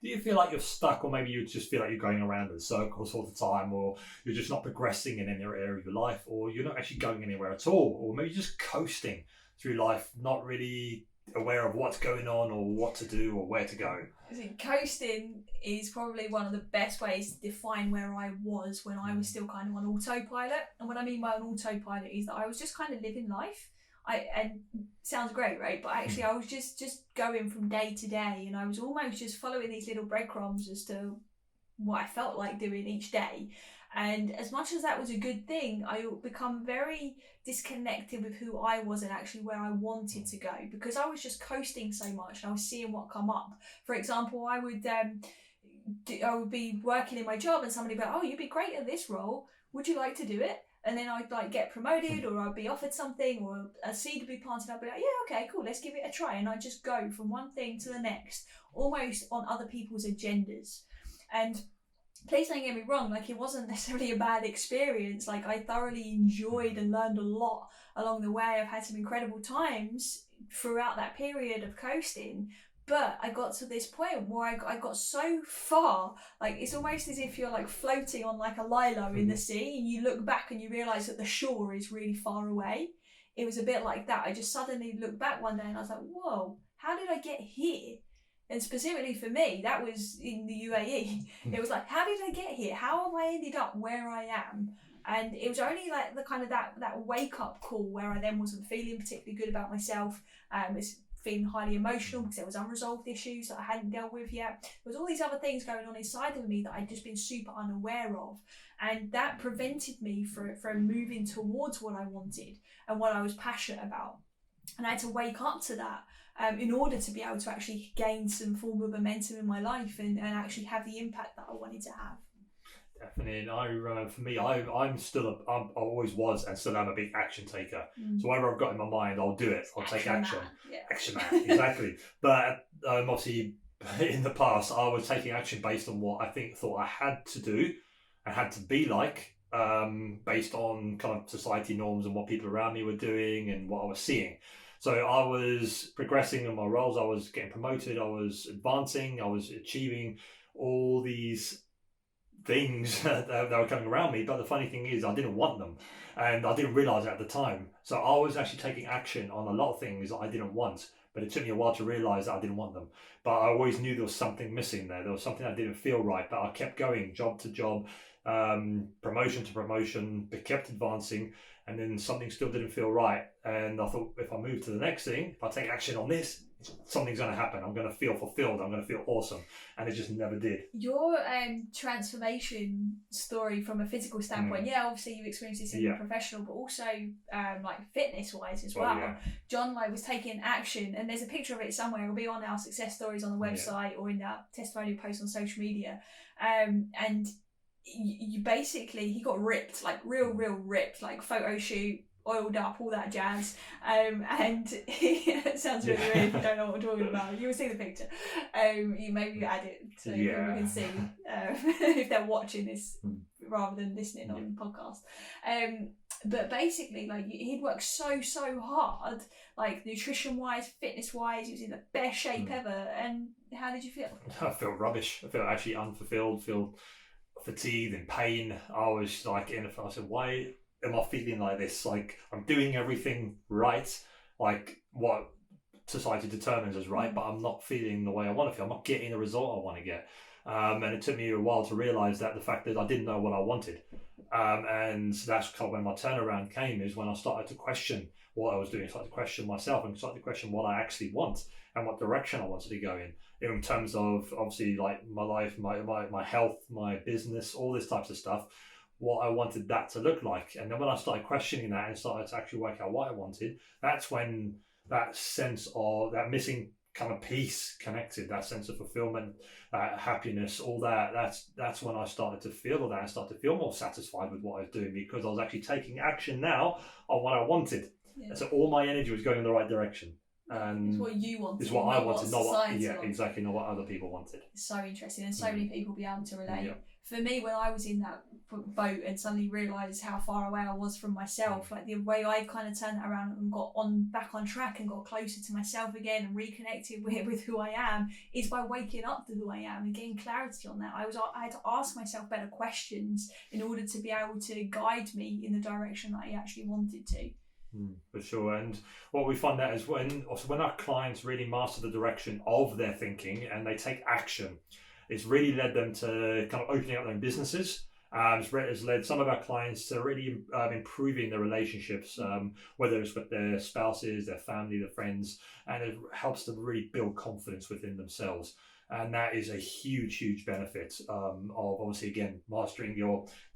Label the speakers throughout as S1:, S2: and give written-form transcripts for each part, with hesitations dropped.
S1: do you feel like you're stuck, or maybe you just feel like you're going around in circles all the time, or you're just not progressing in any area of your life, or you're not actually going anywhere at all, or maybe just coasting through life, not really aware of what's going on or what to do or where to go?
S2: I think coasting is probably one of the best ways to define where I was when I was still kind of on autopilot. And what I mean by an autopilot is that I was just kind of living life. And sounds great, right? But actually I was just going from day to day, and I was almost just following these little breadcrumbs as to what I felt like doing each day. And as much as that was a good thing, I become very disconnected with who I was and actually where I wanted to go, because I was just coasting so much and I was seeing what come up. For example, I would be working in my job and somebody would be like, oh, you'd be great at this role, would you like to do it? And then I'd like get promoted, or I'd be offered something, or a seed would be planted. I'd be like, yeah, okay, cool, let's give it a try. And I'd just go from one thing to the next, almost on other people's agendas. And please don't get me wrong, like, it wasn't necessarily a bad experience. Like, I thoroughly enjoyed and learned a lot along the way. I've had some incredible times throughout that period of coasting. But I got to this point where I got so far, like, it's almost as if you're like floating on like a lilo in the sea, and you look back and you realise that the shore is really far away. It was a bit like that. I just suddenly looked back one day and I was like, whoa, how did I get here? And specifically for me, that was in the UAE. It was like, how did I get here? How have I ended up where I am? And it was only like the kind of that wake up call where I then wasn't feeling particularly good about myself. It's feeling highly emotional because there was unresolved issues that I hadn't dealt with yet. There was all these other things going on inside of me that I'd just been super unaware of, and that prevented me from moving towards what I wanted and what I was passionate about. And I had to wake up to that in order to be able to actually gain some form of momentum in my life and actually have the impact that I wanted to have.
S1: Definitely. And for me, I always was and still am a big action taker. So whatever I've got in my mind, I'll do it. I'll take action.
S2: Yeah.
S1: Action man, exactly. But obviously, in the past, I was taking action based on what I thought I had to do and had to be like, based on kind of society norms and what people around me were doing and what I was seeing. So I was progressing in my roles. I was getting promoted. I was advancing. I was achieving all these things that were coming around me, but the funny thing is I didn't want them, and I didn't realize it at the time. So I was actually taking action on a lot of things that I didn't want, but it took me a while to realize that I didn't want them. But I always knew there was something missing there. There was something that didn't feel right, but I kept going job to job, promotion to promotion, but kept advancing, and then something still didn't feel right. And I thought, if I move to the next thing, if I take action on this, something's going to happen. I'm going to feel fulfilled. I'm going to feel awesome. And it just never did.
S2: Your transformation story from a physical standpoint, obviously you've experienced this in the professional, but also like fitness wise as well. John was taking action, and there's a picture of it somewhere. It'll be on our success stories on the website or in our testimonial posts on social media. And you basically, he got ripped, like real ripped, like photo shoot, oiled up, all that jazz, and it sounds really weird if you don't know what I'm talking about. You will see the picture. You maybe add it so people can see if they're watching this rather than listening on the podcast. But basically, like, he'd worked so hard, like nutrition wise, fitness wise. He was in the best shape ever. And how did you feel?
S1: I felt rubbish. I felt actually unfulfilled. Feel fatigued and pain. I was like I said, why am I feeling like this? Like, I'm doing everything right, like what society determines as right, but I'm not feeling the way I want to feel. I'm not getting the result I want to get. And it took me a while to realise that the fact that I didn't know what I wanted. And that's kind of when my turnaround came, is when I started to question what I was doing. I started to question myself and started to question what I actually want and what direction I wanted to go in terms of, obviously, like my life, my health, my business, all this types of stuff, what I wanted that to look like. And then when I started questioning that and started to actually work out what I wanted, that's when that sense of that missing kind of peace connected, that sense of fulfillment, happiness, all that's when I started to feel all that. I started to feel more satisfied with what I was doing, because I was actually taking action now on what I wanted. And so all my energy was going in the right direction. And
S2: it's what you wanted.
S1: It's what I wanted, not what
S2: wanted.
S1: Exactly, not what other people wanted.
S2: It's so interesting, and so many people be able to relate.
S1: Yeah.
S2: For me, when I was in that boat and suddenly realised how far away I was from myself, like the way I kind of turned that around and got back on track and got closer to myself again and reconnected with who I am, is by waking up to who I am and getting clarity on that. I had to ask myself better questions in order to be able to guide me in the direction that I actually wanted to.
S1: For sure. And what we find out is when our clients really master the direction of their thinking and they take action, it's really led them to kind of opening up their own businesses. It's led some of our clients to really improving their relationships, whether it's with their spouses, their family, their friends, and it helps them really build confidence within themselves. And that is a huge, huge benefit of obviously, again, mastering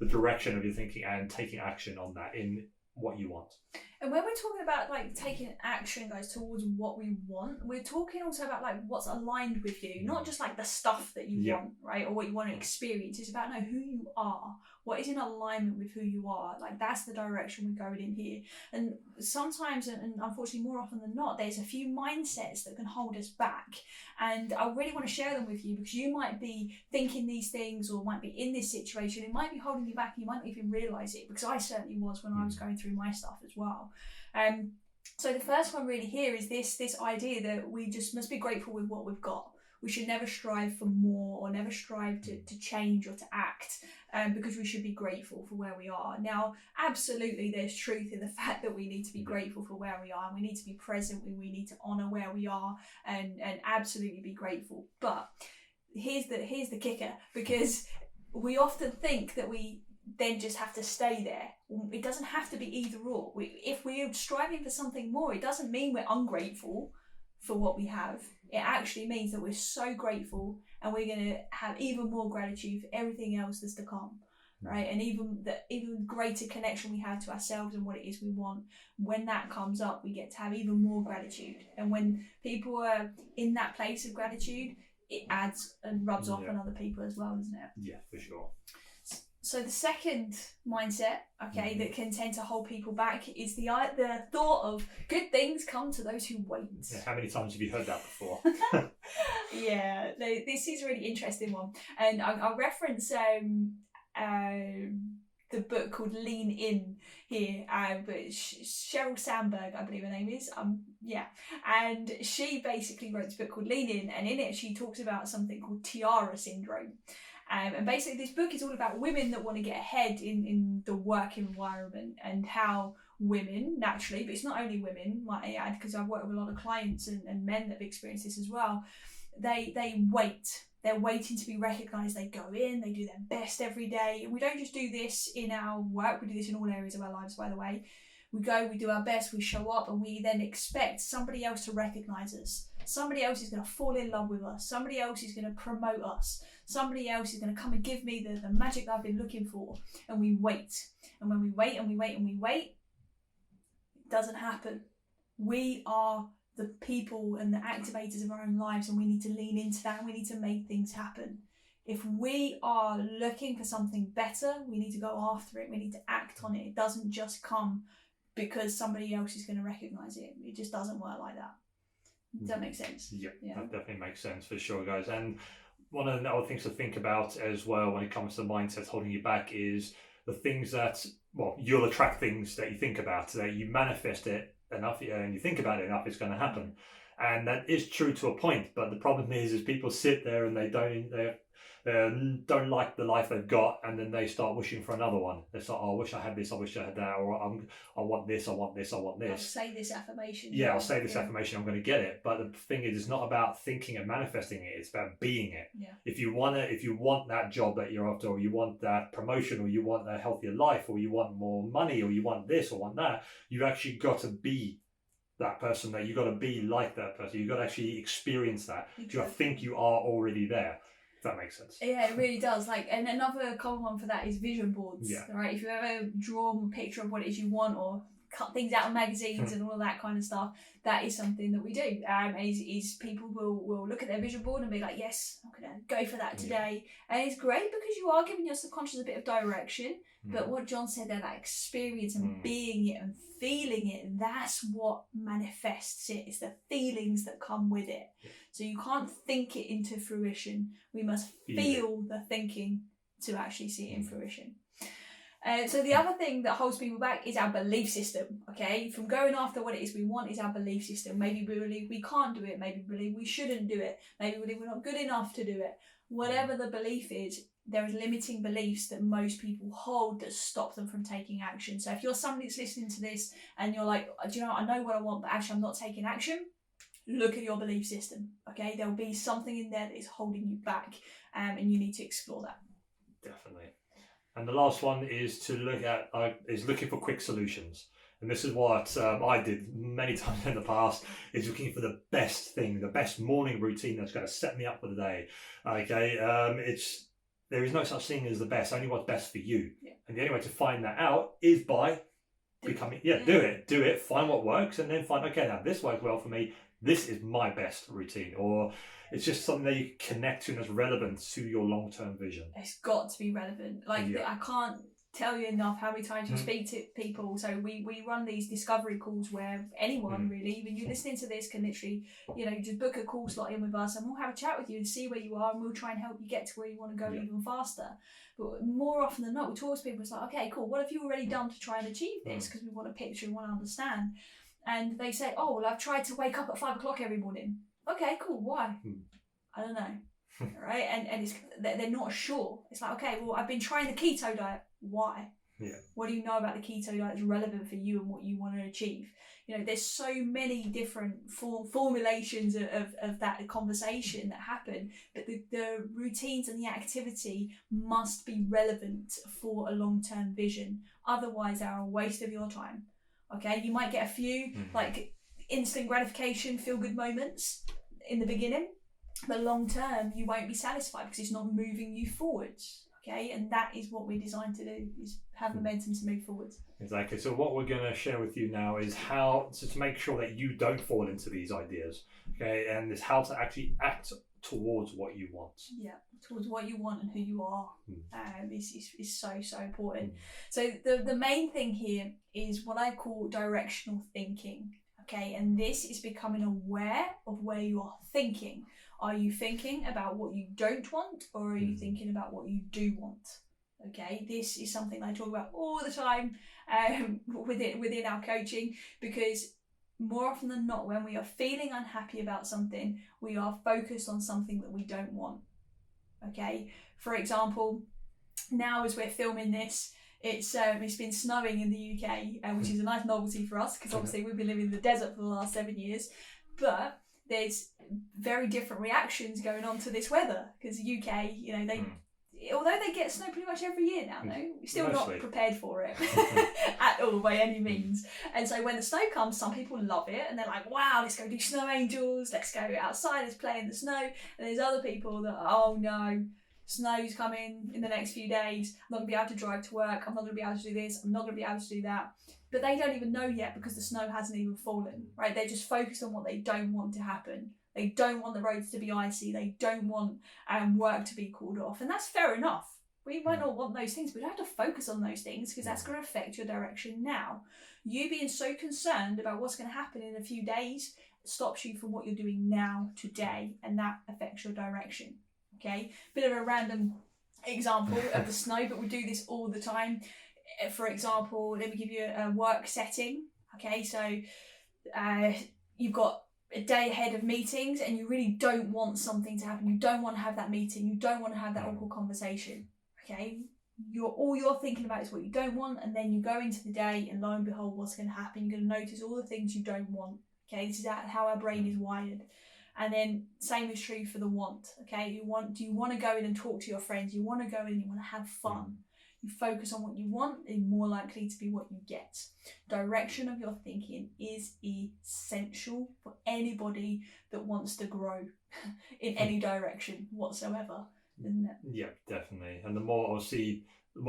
S1: the direction of your thinking and taking action on that in what you want.
S2: And when we're talking about like taking action, guys, towards what we want, we're talking also about like what's aligned with you, not just like the stuff that you want, right, or what you want to experience. It's about who you are, what is in alignment with who you are. Like that's the direction we're going in here. And sometimes, and unfortunately more often than not, there's a few mindsets that can hold us back. And I really want to share them with you because you might be thinking these things or might be in this situation. It might be holding you back and you might not even realise it, because I certainly was when I was going through my stuff as well. So the first one really here is this idea that we just must be grateful with what we've got. We should never strive for more or never strive to change or to act, because we should be grateful for where we are. Now, absolutely, there's truth in the fact that we need to be grateful for where we are, and we need to be present, we need to honour where we are and absolutely be grateful. But here's the kicker, because we often think that we then just have to stay there. It doesn't have to be either or. If we're striving for something more, it doesn't mean we're ungrateful for what we have. It actually means that we're so grateful and we're going to have even more gratitude for everything else that's to come, right? And even greater connection we have to ourselves and what it is we want. When that comes up, we get to have even more gratitude. And when people are in that place of gratitude, it adds and rubs off on other people as well, doesn't it?
S1: Yeah, for sure.
S2: So the second mindset, that can tend to hold people back is the thought of good things come to those who wait.
S1: Yeah, how many times have you heard that before?
S2: Yeah, this is a really interesting one. And I'll reference the book called Lean In here, but Sheryl Sandberg, I believe her name is. And she basically wrote this book called Lean In, and in it she talks about something called tiara syndrome. And basically this book is all about women that want to get ahead in the work environment, and how women naturally, but it's not only women, might I add, because I've worked with a lot of clients and men that have experienced this as well, they wait. They're waiting to be recognised. They go in, they do their best every day. And we don't just do this in our work, we do this in all areas of our lives, by the way. We go, we do our best, we show up, and we then expect somebody else to recognise us. Somebody else is going to fall in love with us. Somebody else is going to promote us. Somebody else is going to come and give me the magic I've been looking for. And we wait. And when we wait and we wait and we wait, it doesn't happen. We are the people and the activators of our own lives, and we need to lean into that, and we need to make things happen. If we are looking for something better, we need to go after it. We need to act on it. It doesn't just come because somebody else is going to recognise it. It just doesn't work like that. Does that make sense?
S1: Yeah, that definitely makes sense for sure, guys. And one of the other things to think about as well when it comes to mindsets holding you back is the things that, you'll attract things that you think about, that you manifest it enough and you think about it enough, it's going to happen. And that is true to a point, but the problem is people sit there and they don't like the life they've got, and then they start wishing for another one. They start, I wish I had this, I wish I had that, or I want this, I want this, I want this.
S2: I'll say this affirmation.
S1: Yeah, I'll say this affirmation, I'm going to get it. But the thing is, it's not about thinking and manifesting it, it's about being it.
S2: Yeah.
S1: If you want that job that you're after, or you want that promotion, or you want a healthier life, or you want more money, or you want this or want that, you've actually got to be that person, that you've got to be like that person. You've got to actually experience that. Exactly. I think you are already there. If that makes sense.
S2: Yeah, it really does. And another common one for that is vision boards.
S1: Yeah.
S2: Right? If you ever draw a picture of what it is you want, or cut things out of magazines and all of that kind of stuff. That is something that we do. Is people will look at their vision board and be like, yes, I'm gonna go for that today. And it's great because you are giving your subconscious a bit of direction. But what John said there, that experience and being it and feeling it, that's what manifests it. It's the feelings that come with it. So you can't think it into fruition. We must feel the thinking to actually see it in fruition. So the other thing that holds people back is our belief system, okay? From going after what it is we want is our belief system. Maybe we believe we can't do it. Maybe we believe we shouldn't do it. Maybe we believe we're not good enough to do it. Whatever the belief is, there is limiting beliefs that most people hold that stop them from taking action. So if you're somebody that's listening to this and you're like, do you know, I know what I want, but actually I'm not taking action, look at your belief system, okay? There'll be something in there that is holding you back, and you need to explore that.
S1: Definitely. And the last one is to look at looking for quick solutions. And this is what I did many times in the past, is looking for the best thing, the best morning routine that's going to set me up for the day. Okay, there is no such thing as the best, only what's best for you. Yeah. And the only way to find that out is by do it, find what works, and then find, okay, now this works well for me, this is my best routine. Or it's just something that you connect to and that's relevant to your long-term vision.
S2: It's got to be relevant. I can't tell you enough how many times you speak to people. So we run these discovery calls where anyone really, even you listening to this, can literally, just book a call slot in with us and we'll have a chat with you and see where you are, and we'll try and help you get to where you want to go even faster. But more often than not, we talk to people, it's like, okay, cool, what have you already done to try and achieve this? Because we want to picture, we want to understand. And they say, oh, well, I've tried to wake up at 5 o'clock every morning. Okay, cool, why? I don't know. Right? And they're not sure. It's like, okay, well, I've been trying the keto diet. Why?
S1: Yeah. What
S2: do you know about the keto diet that's relevant for you and what you want to achieve? There's so many different formulations of that conversation that happen, but the routines and the activity must be relevant for a long-term vision. Otherwise, they're a waste of your time. Okay, you might get a few like instant gratification, feel-good moments in the beginning, but long-term, you won't be satisfied because it's not moving you forwards. Okay, and that is what we're designed to do, is have momentum to move forwards.
S1: Exactly. So what we're going to share with you now is how to make sure that you don't fall into these ideas. Okay, and it's how to actually act towards what you want.
S2: Yeah, towards what you want and who you are. Is so important. So the main thing here is what I call directional thinking. Okay, and this is becoming aware of where you are thinking. Are you thinking about what you don't want, or are you thinking about what you do want? Okay, this is something I talk about all the time within our coaching, because more often than not, when we are feeling unhappy about something, we are focused on something that we don't want. Okay, for example, now as we're filming this, it's been snowing in the UK, which is a nice novelty for us, because obviously we've been living in the desert for the last 7 years, but there's very different reactions going on to this weather, because the UK, although they get snow pretty much every year now, we're still not prepared for it at all by any means. And so when the snow comes, some people love it and they're like, wow, let's go do snow angels, let's go outside, let's play in the snow. And there's other people that, oh no, snow's coming in the next few days, I'm not going to be able to drive to work, I'm not going to be able to do this, I'm not going to be able to do that. But they don't even know yet because the snow hasn't even fallen, right? They're just focused on what they don't want to happen. They don't want the roads to be icy. They don't want work to be called off. And that's fair enough. We might not want those things, but you have to focus on those things because that's going to affect your direction now. You being so concerned about what's going to happen in a few days stops you from what you're doing now, today, and that affects your direction. Okay? Bit of a random example of the snow, but we do this all the time. For example, let me give you a work setting. Okay, so you've got a day ahead of meetings and you really don't want something to happen. You don't want to have that meeting. You don't want to have that awkward conversation. Okay, all you're thinking about is what you don't want, and then you go into the day and lo and behold, what's going to happen? You're going to notice all the things you don't want. Okay, this is how our brain is wired. And then same is true for the want. Okay, do you want to go in and talk to your friends? You want to go in and you want to have fun. You focus on what you want, it's more likely to be what you get. Direction of your thinking is essential for anybody that wants to grow in any direction whatsoever, isn't it?
S1: Yeah, definitely. And the more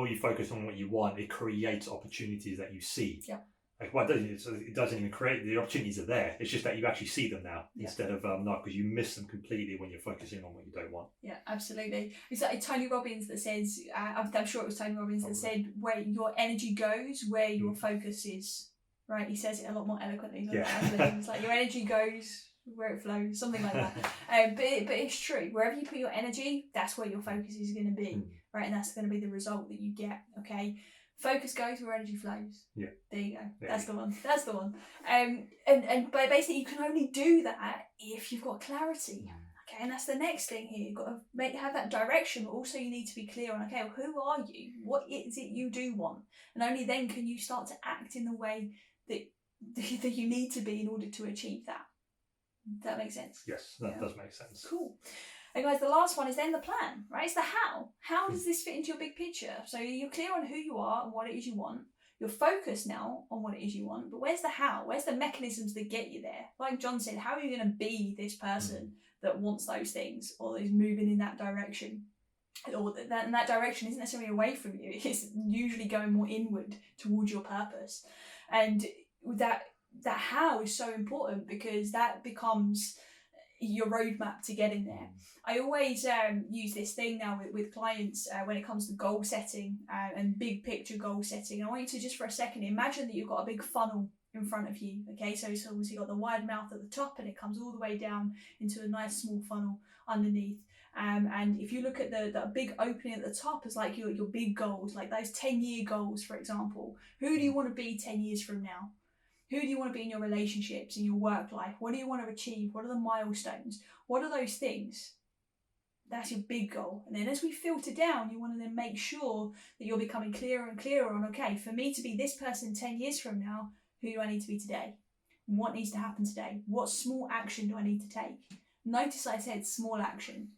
S1: you focus on what you want, it creates opportunities that you see.
S2: Yeah.
S1: Like, well, it doesn't even create the opportunities are there. It's just that you actually see them now instead of not, because you miss them completely when you're focusing on what you don't want.
S2: Yeah, absolutely. It's like Tony Robbins that says, I'm sure it was Tony Robbins that said, where your energy goes, where your focus is. Right? He says it a lot more eloquently than that. It's like your energy goes where it flows, something like that. But it's true. Wherever you put your energy, that's where your focus is going to be. Right? And that's going to be the result that you get. Okay. Focus goes where energy flows. Yeah. There you go. That's the one. That's the one. And but basically you can only do that if you've got clarity. Okay, and that's the next thing here. You've got to have that direction, but also you need to be clear on, okay, well, who are you? What is it you do want? And only then can you start to act in the way that you need to be in order to achieve that. Does that make sense?
S1: Yes, that does make sense.
S2: Cool. And guys, the last one is then the plan, right? It's the how. How does this fit into your big picture? So you're clear on who you are and what it is you want. You're focused now on what it is you want, but where's the how? Where's the mechanisms that get you there? Like John said, how are you going to be this person that wants those things or is moving in that direction? Or that direction isn't necessarily away from you. It's usually going more inward towards your purpose. And that how is so important because that becomes your roadmap to getting there. I always use this thing now with clients when it comes to goal setting and big picture goal setting. I want you to just for a second imagine that you've got a big funnel in front of you. Okay, so it's obviously got the wide mouth at the top and it comes all the way down into a nice small funnel underneath. And if you look at the big opening at the top as like your big goals, like those 10-year goals, for example, who do you want to be 10 years from now? Who do you want to be in your relationships, in your work life? What do you want to achieve? What are the milestones? What are those things? That's your big goal. And then as we filter down, you want to then make sure that you're becoming clearer and clearer on, okay, for me to be this person 10 years from now, who do I need to be today? What needs to happen today? What small action do I need to take? Notice I said small action.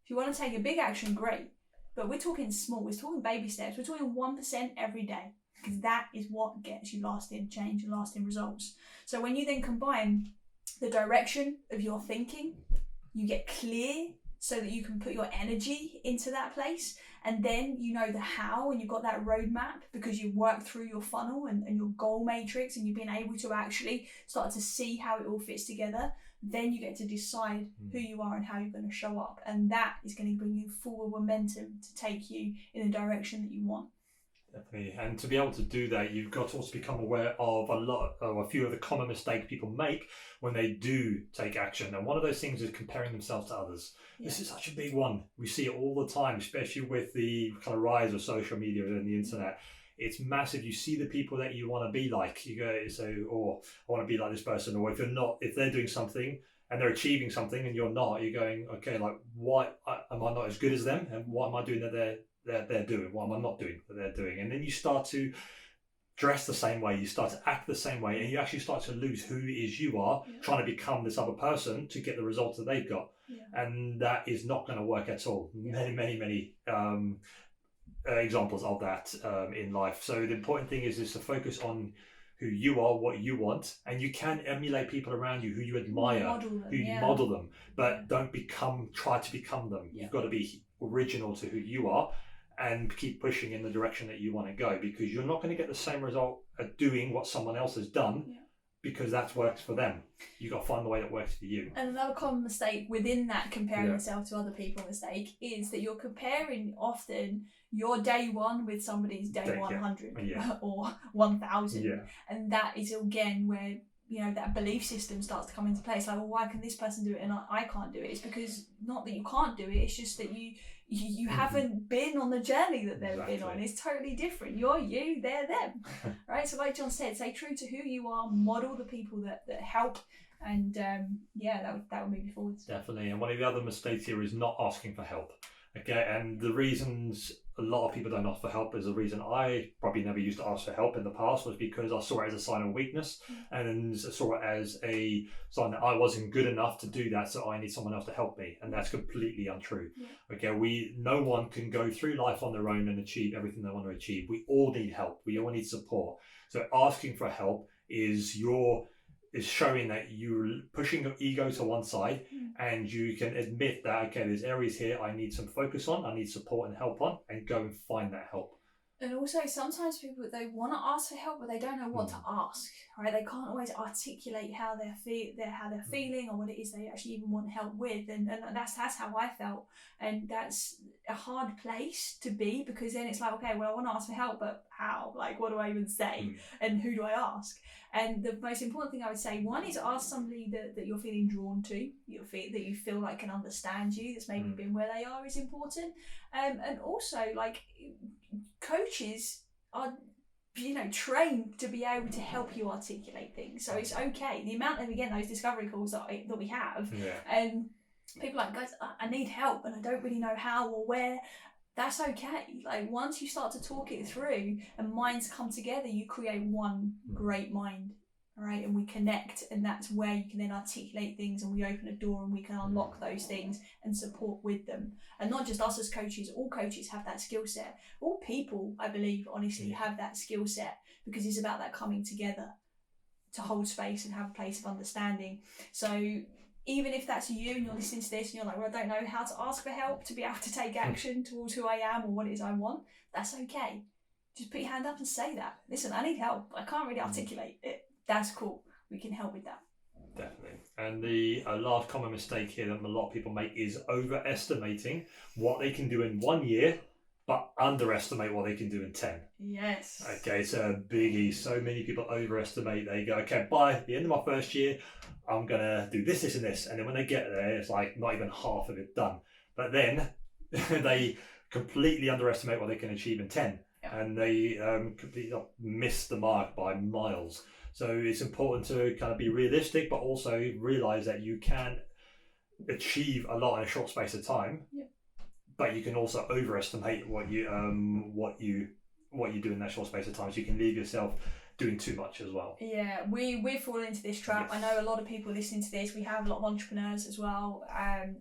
S2: If you want to take a big action, great. But we're talking small. We're talking baby steps. We're talking 1% every day. Because that is what gets you lasting change and lasting results. So when you then combine the direction of your thinking, you get clear so that you can put your energy into that place, and then you know the how and you've got that roadmap because you've worked through your funnel and your goal matrix and you've been able to actually start to see how it all fits together. Then you get to decide who you are and how you're going to show up, and that is going to bring you forward momentum to take you in the direction that you want.
S1: Definitely, and to be able to do that, you've got to also become aware of a few of the common mistakes people make when they do take action. And one of those things is comparing themselves to others. Yeah. This is such a big one. We see it all the time, especially with the kind of rise of social media and the internet. It's massive. You see the people that you want to be like. You go, or I want to be like this person. Or if they're doing something and they're achieving something and you're not, you're going, okay, like, why am I not as good as them? And what am I doing that they're doing? What am I not doing that they're doing? And then you start to dress the same way, you start to act the same way, and you actually start to lose who it is you are, trying to become this other person to get the results that they've got. And that is not going to work at all. Many examples of that in life. So the important thing is to focus on who you are, what you want, and you can emulate people around you who you admire, model them, but don't try to become them. You've got to be original to who you are and keep pushing in the direction that you want to go, because you're not going to get the same result at doing what someone else has done because that works for them. You got to find the way that works for you.
S2: And another common mistake within that comparing yourself to other people mistake is that you're comparing often your day one with somebody's day 100 or 1000. And that is again where that belief system starts to come into place. Like, well, why can this person do it and I can't do it? It's because not that you can't do it, it's just that you haven't been on the journey that they've been on. It's totally different. You're you, they're them. Right? So like John said, stay true to who you are, model the people that help, and that would move you forward.
S1: Definitely. And one of the other mistakes here is not asking for help. Okay, and the reasons a lot of people don't ask for help is the reason I probably never used to ask for help in the past was because I saw it as a sign of weakness and saw it as a sign that I wasn't good enough to do that, so I need someone else to help me, and that's completely untrue. Okay, no one can go through life on their own and achieve everything they want to achieve. We all need help. We all need support. So asking for help is showing that you're pushing your ego to one side and you can admit that, okay, there's areas here I need some focus on, I need support and help on, and go and find that help.
S2: And also, sometimes people, they want to ask for help, but they don't know what to ask. Right? They can't always articulate how they're feeling, or what it is they actually even want help with. And that's how I felt. And that's a hard place to be, because then it's like, okay, well, I want to ask for help, but how? Like, what do I even say? And who do I ask? And the most important thing I would say, one, is ask somebody that you're feeling drawn to, that you feel like can understand you, that's maybe been where they are, is important. And also, like, coaches are, trained to be able to help you articulate things. So it's okay. The amount of, again, those discovery calls that we have, and people are like, guys, I need help and I don't really know how or where. That's okay. Like, once you start to talk it through and minds come together, you create one great mind. Right, and we connect, and that's where you can then articulate things, and we open a door and we can unlock those things and support with them. And not just us as coaches, all coaches have that skill set. All people, I believe, honestly, have that skill set, because it's about that coming together to hold space and have a place of understanding. So even if that's you and you're listening to this and you're like, well, I don't know how to ask for help to be able to take action towards who I am or what it is I want, that's okay. Just put your hand up and say that. Listen, I need help. I can't really articulate it. That's cool. We can help with that.
S1: Definitely. And a large common mistake here that a lot of people make is overestimating what they can do in 1 year, but underestimate what they can do in 10.
S2: Yes.
S1: Okay, so a biggie. So many people overestimate. They go, okay, by the end of my first year, I'm going to do this, this, and this. And then when they get there, it's like not even half of it done. But then they completely underestimate what they can achieve in 10. Yep. And they completely miss the mark by miles. So it's important to kind of be realistic, but also realize that you can achieve a lot in a short space of time.
S2: Yep.
S1: But you can also overestimate what you do in that short space of time. So you can leave yourself doing too much as well.
S2: Yeah, we fall into this trap. Yes. I know a lot of people listening to this. We have a lot of entrepreneurs as well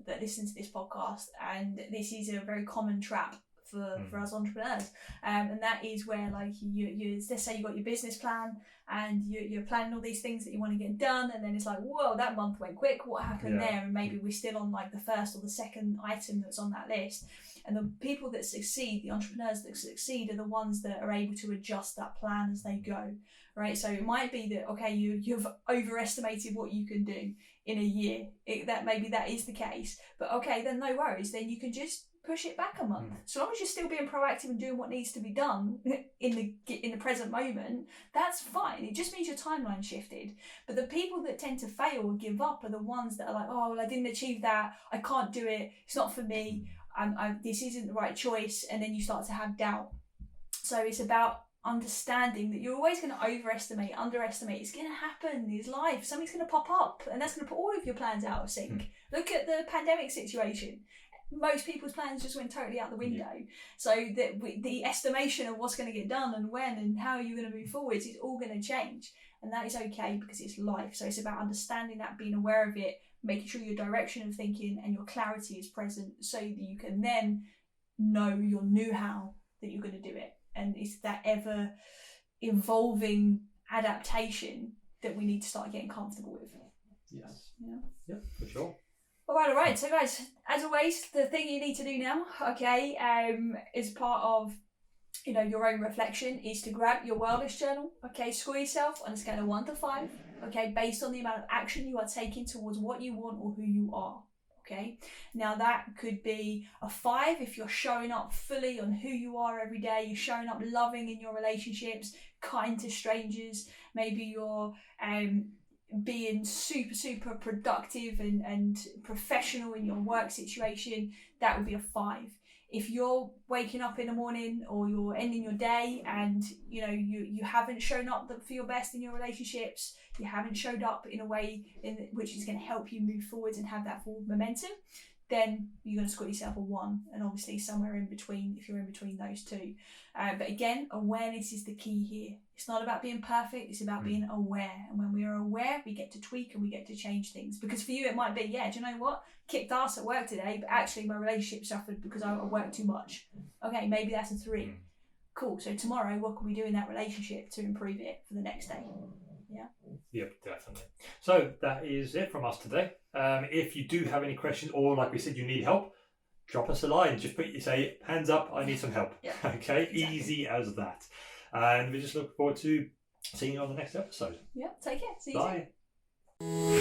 S2: that listen to this podcast, and this is a very common trap for us entrepreneurs, and that is where, like, you let's say you got your business plan and you're planning all these things that you want to get done, and then it's like, whoa, that month went quick, what happened there? And maybe we're still on like the first or the second item that's on that list. And the people that succeed, the entrepreneurs that succeed, are the ones that are able to adjust that plan as they go, right? So it might be that, okay, you've overestimated what you can do in a year. That maybe that is the case, but okay, then no worries. Then you can just push it back a month. So long as you're still being proactive and doing what needs to be done in the present moment, that's fine. It just means your timeline shifted. But the people that tend to fail or give up are the ones that are like, oh, well, I didn't achieve that. I can't do it. It's not for me. This isn't the right choice. And then you start to have doubt. So it's about understanding that you're always going to overestimate, underestimate. It's going to happen. It's life. Something's going to pop up, and that's going to put all of your plans out of sync. Look at the pandemic situation. Most people's plans just went totally out the window. So the estimation of what's going to get done and when and how you're going to move forwards is all going to change. And that is okay, because it's life. So it's about understanding that, being aware of it, making sure your direction of thinking and your clarity is present, so that you can then know your new how that you're going to do it. And it's that ever evolving adaptation that we need to start getting comfortable with.
S1: Yes. Yeah, for sure.
S2: All right. So guys, as always, the thing you need to do now, okay, is part of, your own reflection, is to grab your wellness journal, okay, score yourself on a scale of 1 to 5, okay, based on the amount of action you are taking towards what you want or who you are, okay. Now that could be a 5 if you're showing up fully on who you are every day, you're showing up loving in your relationships, kind to strangers, maybe you're being super productive and professional in your work situation. That would be a 5. If you're waking up in the morning or you're ending your day and you haven't shown up for your best in your relationships, you haven't showed up in a way which is going to help you move forwards and have that forward momentum, then you're going to score yourself a 1, and obviously somewhere in between if you're in between those two. But again, awareness is the key here. It's not about being perfect, it's about being aware. And when we are aware, we get to tweak and we get to change things. Because for you, it might be, do you know what? Kicked ass at work today, but actually my relationship suffered because I worked too much. Okay, maybe that's a 3. Cool, so tomorrow, what can we do in that relationship to improve it for the next day? Yeah.
S1: Yep, definitely. So that is it from us today. If you do have any questions, or like we said, you need help, drop us a line. Just say, hands up, I need some help.
S2: Yeah,
S1: Okay,
S2: exactly.
S1: easy as that. And we just look forward to seeing you on the next episode.
S2: Yeah, take care. See you soon.
S1: Bye.